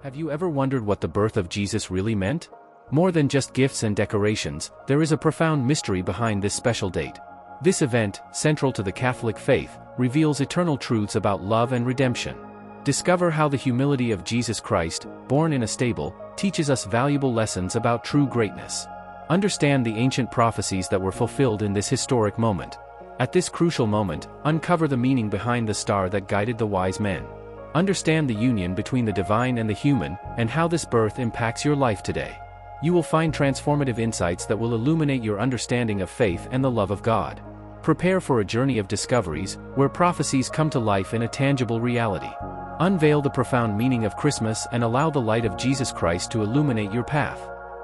Have you ever wondered what the birth of Jesus really meant? More than just gifts and decorations, there is a profound mystery behind this special date. This event, central to the Catholic faith, reveals eternal truths about love and redemption. Discover how the humility of Jesus Christ, born in a stable, teaches us valuable lessons about true greatness. Understand the ancient prophecies that were fulfilled in this historic moment. At this crucial moment, uncover the meaning behind the star that guided the wise men. Understand the union between the divine and the human, and how this birth impacts your life today. You will find transformative insights that will illuminate your understanding of faith and the love of God. Prepare for a journey of discoveries, where prophecies come to life in a tangible reality. Unveil the profound meaning of Christmas and allow the light of Jesus Christ to illuminate your path.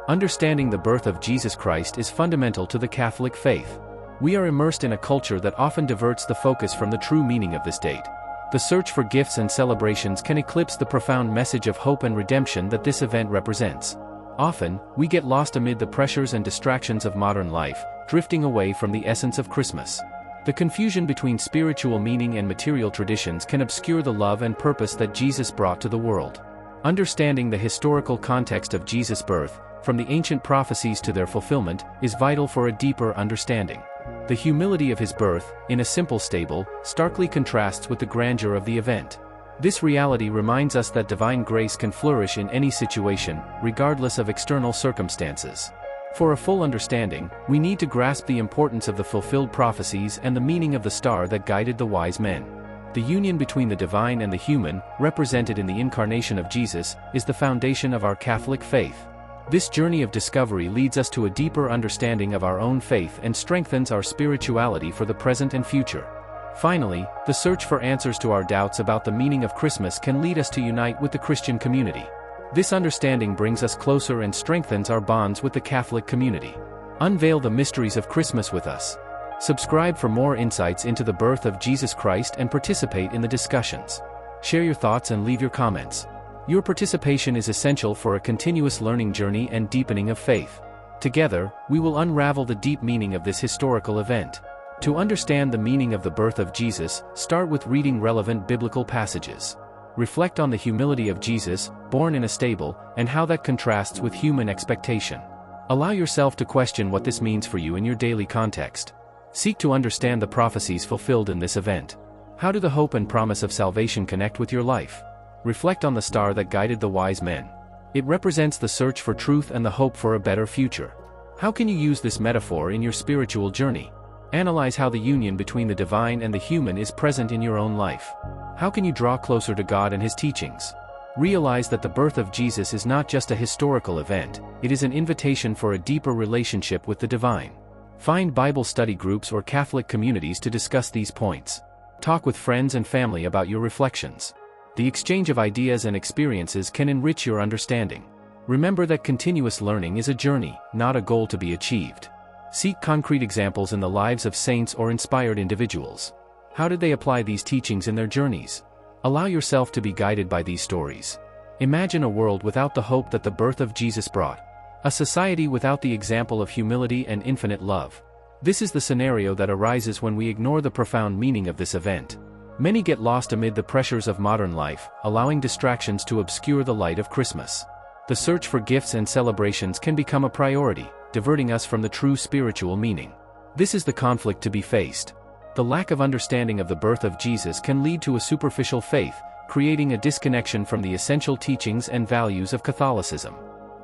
Understanding the birth of Jesus Christ is fundamental to the Catholic faith. We are immersed in a culture that often diverts the focus from the true meaning of this date. The search for gifts and celebrations can eclipse the profound message of hope and redemption that this event represents. Often, we get lost amid the pressures and distractions of modern life, drifting away from the essence of Christmas. The confusion between spiritual meaning and material traditions can obscure the love and purpose that Jesus brought to the world. Understanding the historical context of Jesus' birth, from the ancient prophecies to their fulfillment, is vital for a deeper understanding. The humility of his birth, in a simple stable, starkly contrasts with the grandeur of the event. This reality reminds us that divine grace can flourish in any situation, regardless of external circumstances. For a full understanding, we need to grasp the importance of the fulfilled prophecies and the meaning of the star that guided the wise men. The union between the divine and the human, represented in the incarnation of Jesus, is the foundation of our Catholic faith. This journey of discovery leads us to a deeper understanding of our own faith and strengthens our spirituality for the present and future. Finally, the search for answers to our doubts about the meaning of Christmas can lead us to unite with the Christian community. This understanding brings us closer and strengthens our bonds with the Catholic community. Unveil the mysteries of Christmas with us. Subscribe for more insights into the birth of Jesus Christ and participate in the discussions. Share your thoughts and leave your comments. Your participation is essential for a continuous learning journey and deepening of faith. Together, we will unravel the deep meaning of this historical event. To understand the meaning of the birth of Jesus, start with reading relevant biblical passages. Reflect on the humility of Jesus, born in a stable, and how that contrasts with human expectation. Allow yourself to question what this means for you in your daily context. Seek to understand the prophecies fulfilled in this event. How do the hope and promise of salvation connect with your life? Reflect on the star that guided the wise men. It represents the search for truth and the hope for a better future. How can you use this metaphor in your spiritual journey? Analyze how the union between the divine and the human is present in your own life. How can you draw closer to God and His teachings? Realize that the birth of Jesus is not just a historical event, it is an invitation for a deeper relationship with the divine. Find Bible study groups or Catholic communities to discuss these points. Talk with friends and family about your reflections. The exchange of ideas and experiences can enrich your understanding. Remember that continuous learning is a journey, not a goal to be achieved. Seek concrete examples in the lives of saints or inspired individuals. How did they apply these teachings in their journeys? Allow yourself to be guided by these stories. Imagine a world without the hope that the birth of Jesus brought. A society without the example of humility and infinite love. This is the scenario that arises when we ignore the profound meaning of this event. Many get lost amid the pressures of modern life, allowing distractions to obscure the light of Christmas. The search for gifts and celebrations can become a priority, diverting us from the true spiritual meaning. This is the conflict to be faced. The lack of understanding of the birth of Jesus can lead to a superficial faith, creating a disconnection from the essential teachings and values of Catholicism.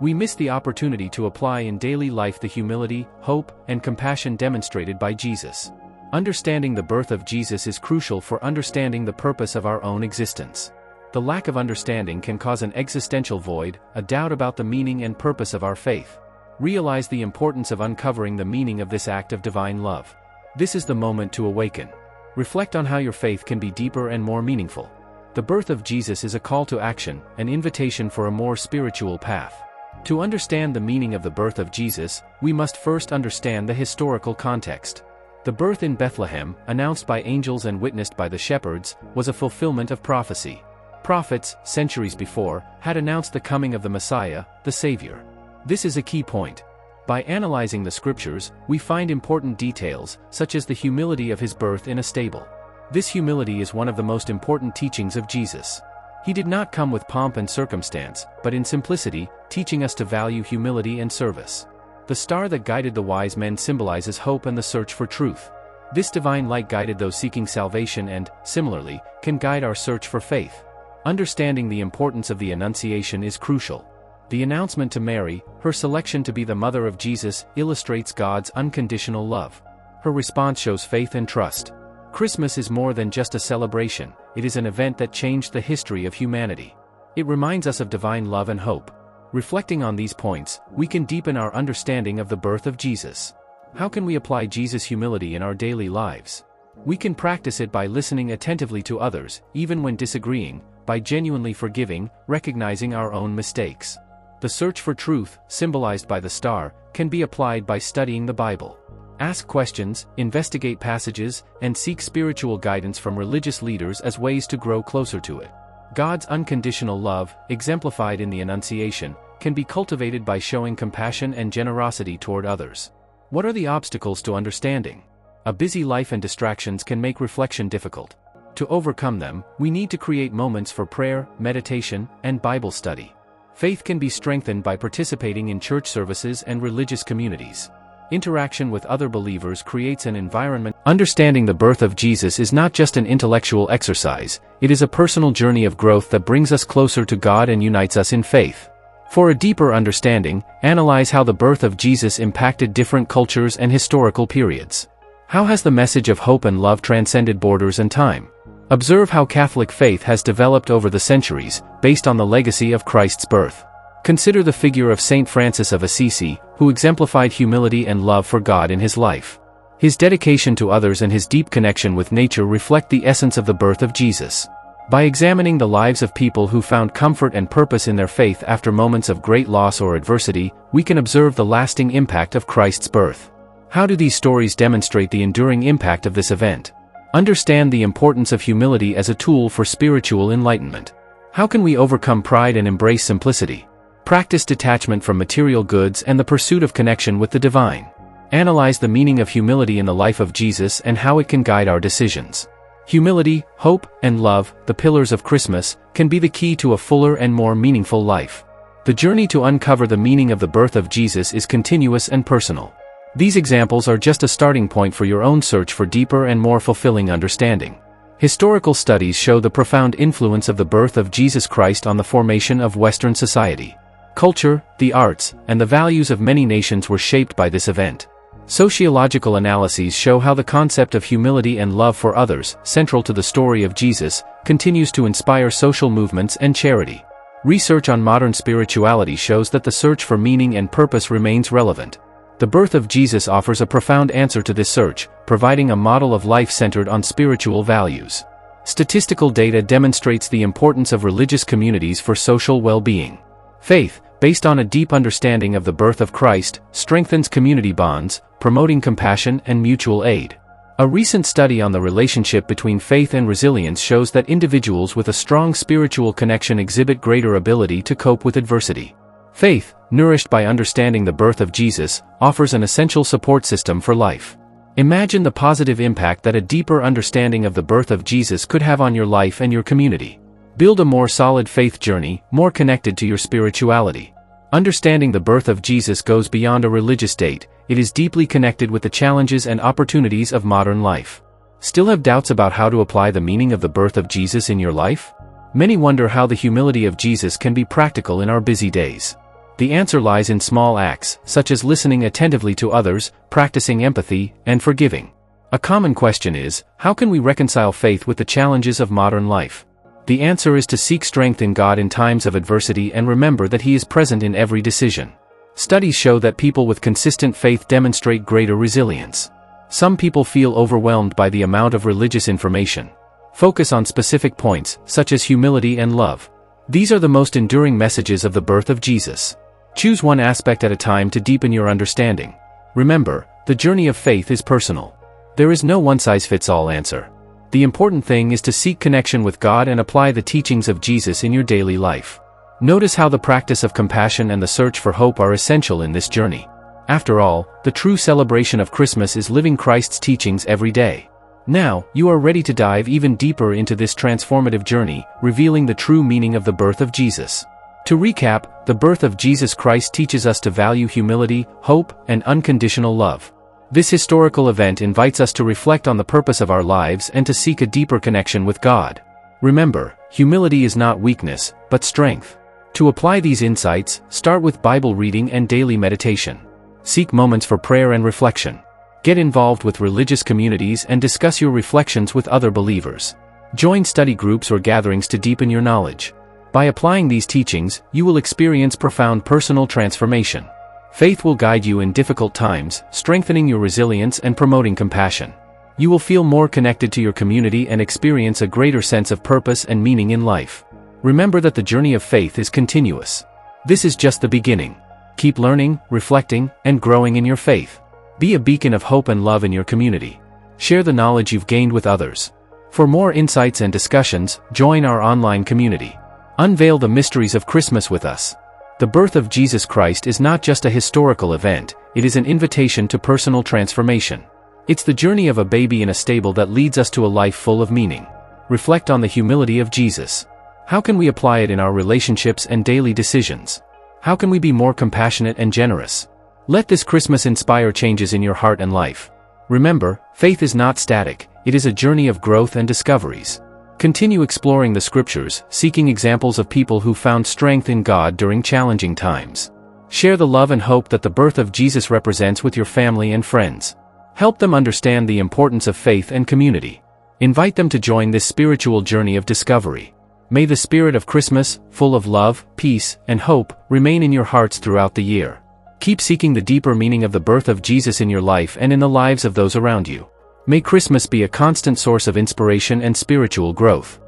We miss the opportunity to apply in daily life the humility, hope, and compassion demonstrated by Jesus. Understanding the birth of Jesus is crucial for understanding the purpose of our own existence. The lack of understanding can cause an existential void, a doubt about the meaning and purpose of our faith. Realize the importance of uncovering the meaning of this act of divine love. This is the moment to awaken. Reflect on how your faith can be deeper and more meaningful. The birth of Jesus is a call to action, an invitation for a more spiritual path. To understand the meaning of the birth of Jesus, we must first understand the historical context. The birth in Bethlehem, announced by angels and witnessed by the shepherds, was a fulfillment of prophecy. Prophets, centuries before, had announced the coming of the Messiah, the Savior. This is a key point. By analyzing the scriptures, we find important details, such as the humility of his birth in a stable. This humility is one of the most important teachings of Jesus. He did not come with pomp and circumstance, but in simplicity, teaching us to value humility and service. The star that guided the wise men symbolizes hope and the search for truth. This divine light guided those seeking salvation and, similarly, can guide our search for faith. Understanding the importance of the Annunciation is crucial. The announcement to Mary, her selection to be the mother of Jesus, illustrates God's unconditional love. Her response shows faith and trust. Christmas is more than just a celebration, it is an event that changed the history of humanity. It reminds us of divine love and hope. Reflecting on these points, we can deepen our understanding of the birth of Jesus. How can we apply Jesus' humility in our daily lives? We can practice it by listening attentively to others, even when disagreeing, by genuinely forgiving, recognizing our own mistakes. The search for truth, symbolized by the star, can be applied by studying the Bible. Ask questions, investigate passages, and seek spiritual guidance from religious leaders as ways to grow closer to it. God's unconditional love, exemplified in the Annunciation, can be cultivated by showing compassion and generosity toward others. What are the obstacles to understanding? A busy life and distractions can make reflection difficult. To overcome them, we need to create moments for prayer, meditation, and Bible study. Faith can be strengthened by participating in church services and religious communities. Interaction with other believers creates an environment. Understanding the birth of Jesus is not just an intellectual exercise, it is a personal journey of growth that brings us closer to God and unites us in faith. For a deeper understanding, analyze how the birth of Jesus impacted different cultures and historical periods. How has the message of hope and love transcended borders and time? Observe how Catholic faith has developed over the centuries, based on the legacy of Christ's birth. Consider the figure of Saint Francis of Assisi, who exemplified humility and love for God in his life. His dedication to others and his deep connection with nature reflect the essence of the birth of Jesus. By examining the lives of people who found comfort and purpose in their faith after moments of great loss or adversity, we can observe the lasting impact of Christ's birth. How do these stories demonstrate the enduring impact of this event? Understand the importance of humility as a tool for spiritual enlightenment. How can we overcome pride and embrace simplicity? Practice detachment from material goods and the pursuit of connection with the divine. Analyze the meaning of humility in the life of Jesus and how it can guide our decisions. Humility, hope, and love, the pillars of Christmas, can be the key to a fuller and more meaningful life. The journey to uncover the meaning of the birth of Jesus is continuous and personal. These examples are just a starting point for your own search for deeper and more fulfilling understanding. Historical studies show the profound influence of the birth of Jesus Christ on the formation of Western society. Culture, the arts, and the values of many nations were shaped by this event. Sociological analyses show how the concept of humility and love for others, central to the story of Jesus, continues to inspire social movements and charity. Research on modern spirituality shows that the search for meaning and purpose remains relevant. The birth of Jesus offers a profound answer to this search, providing a model of life centered on spiritual values. Statistical data demonstrates the importance of religious communities for social well-being. Faith, based on a deep understanding of the birth of Christ, strengthens community bonds, promoting compassion and mutual aid. A recent study on the relationship between faith and resilience shows that individuals with a strong spiritual connection exhibit greater ability to cope with adversity. Faith, nourished by understanding the birth of Jesus, offers an essential support system for life. Imagine the positive impact that a deeper understanding of the birth of Jesus could have on your life and your community. Build a more solid faith journey, more connected to your spirituality. Understanding the birth of Jesus goes beyond a religious date, it is deeply connected with the challenges and opportunities of modern life. Still have doubts about how to apply the meaning of the birth of Jesus in your life? Many wonder how the humility of Jesus can be practical in our busy days. The answer lies in small acts, such as listening attentively to others, practicing empathy, and forgiving. A common question is, how can we reconcile faith with the challenges of modern life? The answer is to seek strength in God in times of adversity and remember that He is present in every decision. Studies show that people with consistent faith demonstrate greater resilience. Some people feel overwhelmed by the amount of religious information. Focus on specific points, such as humility and love. These are the most enduring messages of the birth of Jesus. Choose one aspect at a time to deepen your understanding. Remember, the journey of faith is personal. There is no one-size-fits-all answer. The important thing is to seek connection with God and apply the teachings of Jesus in your daily life. Notice how the practice of compassion and the search for hope are essential in this journey. After all, the true celebration of Christmas is living Christ's teachings every day. Now, you are ready to dive even deeper into this transformative journey, revealing the true meaning of the birth of Jesus. To recap, the birth of Jesus Christ teaches us to value humility, hope, and unconditional love. This historical event invites us to reflect on the purpose of our lives and to seek a deeper connection with God. Remember, humility is not weakness, but strength. To apply these insights, start with Bible reading and daily meditation. Seek moments for prayer and reflection. Get involved with religious communities and discuss your reflections with other believers. Join study groups or gatherings to deepen your knowledge. By applying these teachings, you will experience profound personal transformation. Faith will guide you in difficult times, strengthening your resilience and promoting compassion. You will feel more connected to your community and experience a greater sense of purpose and meaning in life. Remember that the journey of faith is continuous. This is just the beginning. Keep learning, reflecting, and growing in your faith. Be a beacon of hope and love in your community. Share the knowledge you've gained with others. For more insights and discussions, join our online community. Unveil the mysteries of Christmas with us. The birth of Jesus Christ is not just a historical event, it is an invitation to personal transformation. It's the journey of a baby in a stable that leads us to a life full of meaning. Reflect on the humility of Jesus. How can we apply it in our relationships and daily decisions? How can we be more compassionate and generous? Let this Christmas inspire changes in your heart and life. Remember, faith is not static, it is a journey of growth and discoveries. Continue exploring the scriptures, seeking examples of people who found strength in God during challenging times. Share the love and hope that the birth of Jesus represents with your family and friends. Help them understand the importance of faith and community. Invite them to join this spiritual journey of discovery. May the spirit of Christmas, full of love, peace, and hope, remain in your hearts throughout the year. Keep seeking the deeper meaning of the birth of Jesus in your life and in the lives of those around you. May Christmas be a constant source of inspiration and spiritual growth.